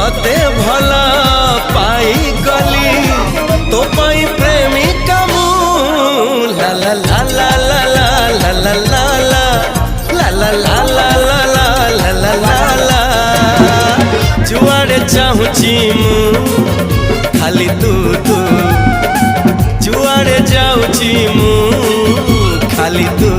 तते भला पाई गली तो पाई प्रेमिका मु ला ला ला ला ला ला ला ला ला ला ला ला ला ला ला ला ला ला जुआड़े चाहूची मु खाली तू तू जुआड़े जाऊची मु खाली तू।